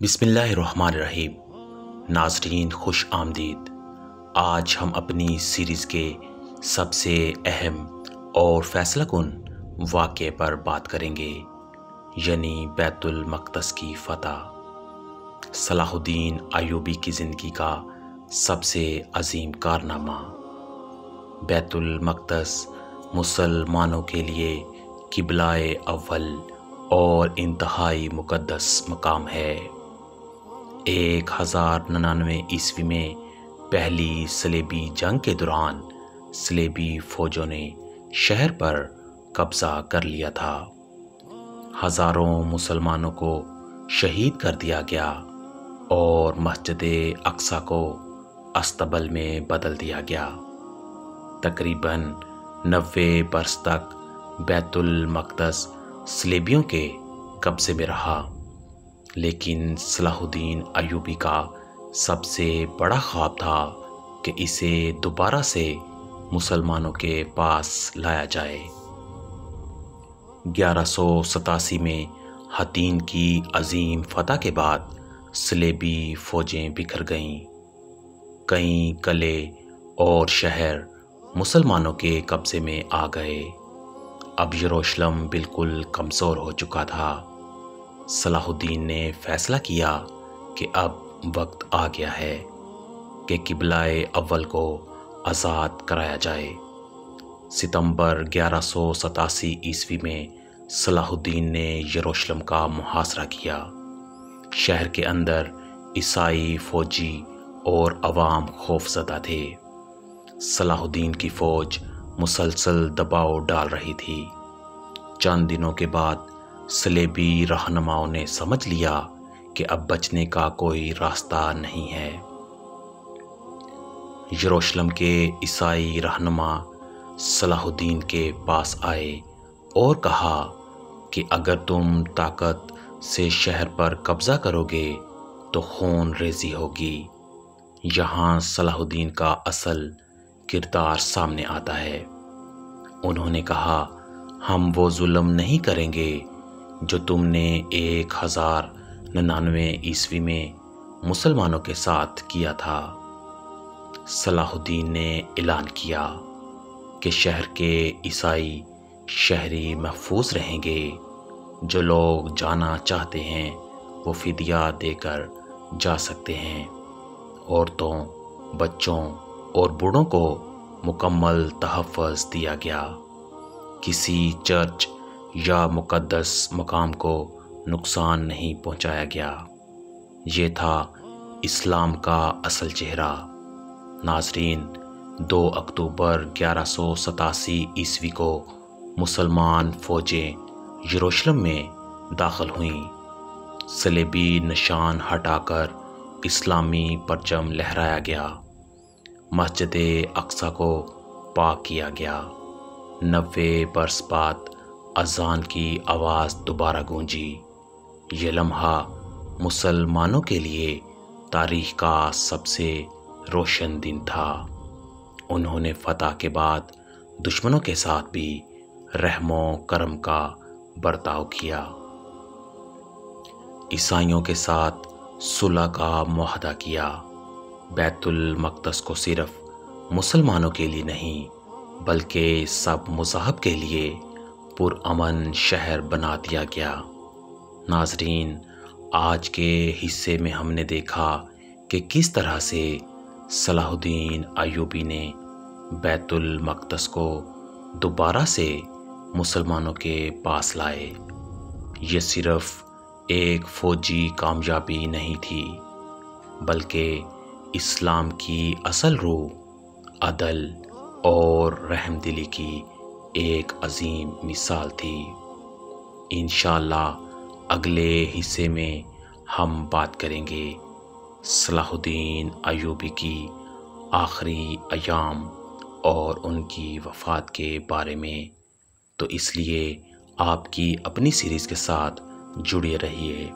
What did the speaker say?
بسم اللہ الرحمن الرحیم۔ ناظرین خوش آمدید۔ آج ہم اپنی سیریز کے سب سے اہم اور فیصلہ کن واقعے پر بات کریں گے، یعنی بیت المقدس کی فتح، صلاح الدین ایوبی کی زندگی کا سب سے عظیم کارنامہ۔ بیت المقدس مسلمانوں کے لیے قبلہ اول اور انتہائی مقدس مقام ہے۔ 1099 عیسوی میں پہلی صلیبی جنگ کے دوران صلیبی فوجوں نے شہر پر قبضہ کر لیا تھا۔ ہزاروں مسلمانوں کو شہید کر دیا گیا اور مسجد اقصی کو استبل میں بدل دیا گیا۔ تقریباً 90 برس تک بیت المقدس صلیبیوں کے قبضے میں رہا، لیکن صلاح الدین ایوبی کا سب سے بڑا خواب تھا کہ اسے دوبارہ سے مسلمانوں کے پاس لایا جائے۔ 1187 میں حطین کی عظیم فتح کے بعد صلیبی فوجیں بکھر گئیں۔ کئی قلعے اور شہر مسلمانوں کے قبضے میں آ گئے۔ اب یروشلم بالکل کمزور ہو چکا تھا۔ صلاح الدین نے فیصلہ کیا کہ اب وقت آ گیا ہے کہ قبلہ اول کو آزاد کرایا جائے۔ ستمبر 1187 عیسوی میں صلاح الدین نے یروشلم کا محاصرہ کیا۔ شہر کے اندر عیسائی فوجی اور عوام خوف زدہ تھے۔ صلاح الدین کی فوج مسلسل دباؤ ڈال رہی تھی۔ چند دنوں کے بعد صلیبی رہنماؤں نے سمجھ لیا کہ اب بچنے کا کوئی راستہ نہیں ہے۔ یروشلم کے عیسائی رہنما صلاح الدین کے پاس آئے اور کہا کہ اگر تم طاقت سے شہر پر قبضہ کرو گے تو خون ریزی ہوگی۔ یہاں صلاح الدین کا اصل کردار سامنے آتا ہے۔ انہوں نے کہا، ہم وہ ظلم نہیں کریں گے جو تم نے 1099 عیسوی میں مسلمانوں کے ساتھ کیا تھا۔ صلاح الدین نے اعلان کیا کہ شہر کے عیسائی شہری محفوظ رہیں گے۔ جو لوگ جانا چاہتے ہیں وہ فدیہ دے کر جا سکتے ہیں۔ عورتوں، بچوں اور بوڑھوں کو مکمل تحفظ دیا گیا۔ کسی چرچ یا مقدس مقام کو نقصان نہیں پہنچایا گیا۔ یہ تھا اسلام کا اصل چہرہ۔ ناظرین، 2 اکتوبر 1187 عیسوی کو مسلمان فوجیں یروشلم میں داخل ہوئیں۔ صلیبی نشان ہٹا کر اسلامی پرچم لہرایا گیا۔ مسجد اقصی کو پاک کیا گیا۔ 90 برس بعد اذان کی آواز دوبارہ گونجی۔ یہ لمحہ مسلمانوں کے لیے تاریخ کا سب سے روشن دن تھا۔ انہوں نے فتح کے بعد دشمنوں کے ساتھ بھی رحم و کرم کا برتاؤ کیا۔ عیسائیوں کے ساتھ صلح کا معاہدہ کیا۔ بیت المقدس کو صرف مسلمانوں کے لیے نہیں بلکہ سب مذاہب کے لیے پرامن شہر بنا دیا گیا۔ ناظرین، آج کے حصے میں ہم نے دیکھا کہ کس طرح سے صلاح الدین ایوبی نے بیت المقدس کو دوبارہ سے مسلمانوں کے پاس لائے۔ یہ صرف ایک فوجی کامیابی نہیں تھی بلکہ اسلام کی اصل روح، عدل اور رحم دلی کی ایک عظیم مثال تھی۔ انشاءاللہ اگلے حصے میں ہم بات کریں گے صلاح الدین ایوبی کی آخری ایام اور ان کی وفات کے بارے میں، تو اس لیے آپ کی اپنی سیریز کے ساتھ جڑے رہیے۔